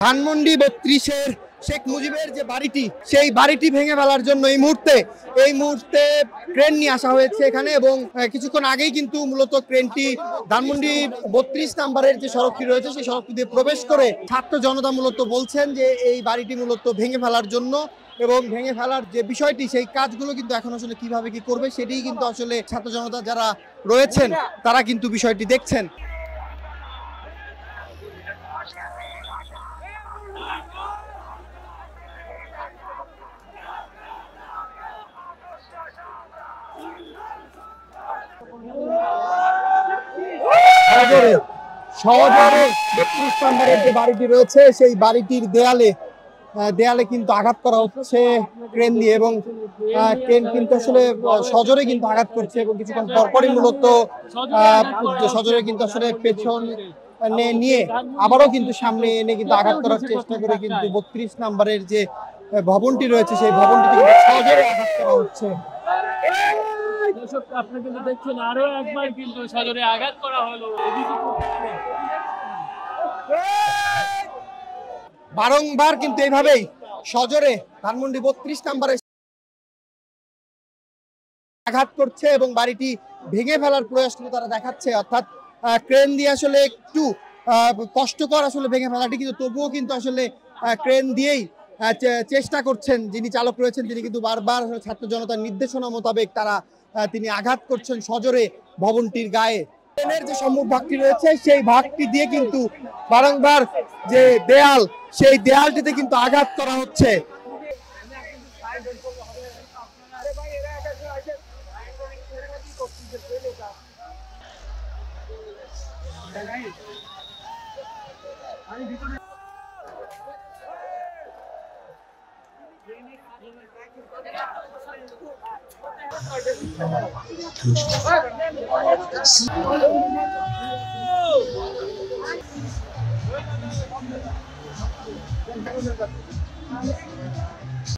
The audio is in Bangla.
ধানমন্ডি ৩২-এর শেখ মুজিবের যে বাড়িটি, সেই বাড়িটি ভেঙে ফেলার জন্য এই মুহূর্তে ক্রেন নিয়ে আসা হয়েছে এখানে। এবং কিছুক্ষণ আগেই কিন্তু মূলত ক্রেনটি ধানমন্ডি ৩২ নাম্বারের যে সড়কটি রয়েছে সেই সড়কটি দিয়ে প্রবেশ করে ছাত্র জনতা মূলত বলছেন যে এই বাড়িটি মূলত ভেঙে ফেলার জন্য। এবং ভেঙে ফেলার যে বিষয়টি, সেই কাজগুলো কিন্তু এখন আসলে কিভাবে কি করবে সেটাই কিন্তু আসলে ছাত্র জনতা যারা রয়েছেন তারা কিন্তু বিষয়টি দেখছেন। শহরে ৩২ নম্বরের যে বাড়িটি রয়েছে সেই বাড়িটির দেয়ালে কিন্তু আঘাত করা হচ্ছে ক্রেন দিয়ে। এবং ক্রেন কিন্তু আসলে সজোরে কিন্তু আঘাত করছে এবং কিছুক্ষণ পরপরই মূলত সজোরে কিন্তু আসলে পেছন নিয়ে আবারও কিন্তু সামনে এনে কিন্তু আঘাত করার চেষ্টা করে কিন্তু ৩২ নম্বরের যে ভবনটি রয়েছে সেই ভবনটি সজোরে আঘাত করা হচ্ছে। আপনি কিন্তু দেখছেন আরো একবার কিন্তু সজোরে আঘাত করা হলো। বারংবার কিন্তু এইভাবেই সজোরে ধানমন্ডি ৩২ নম্বরে আঘাত করছে এবং বাড়িটি ভেঙে ফেলার প্রয়াস কিন্তু তারা দেখাচ্ছে। অর্থাৎ ক্রেন দিয়ে আসলে একটু কষ্টকর আসলে ভেঙে ফেলাটি, কিন্তু তবুও কিন্তু আসলে ক্রেন দিয়েই চেষ্টা করছেন যিনি চালক রয়েছেন, তিনি কিন্তু বারবার ছাত্র জনতার নির্দেশনা মোতাবেক তিনি আঘাত করছেন সজোরে ভবনটির গায়ে। ট্রেনের যে সম্মুখ ভাগটি রয়েছে সেই ভাগটি দিয়ে কিন্তু বারংবার যে দেয়াল, সেই দেয়ালটিতে কিন্তু আঘাত করা হচ্ছে।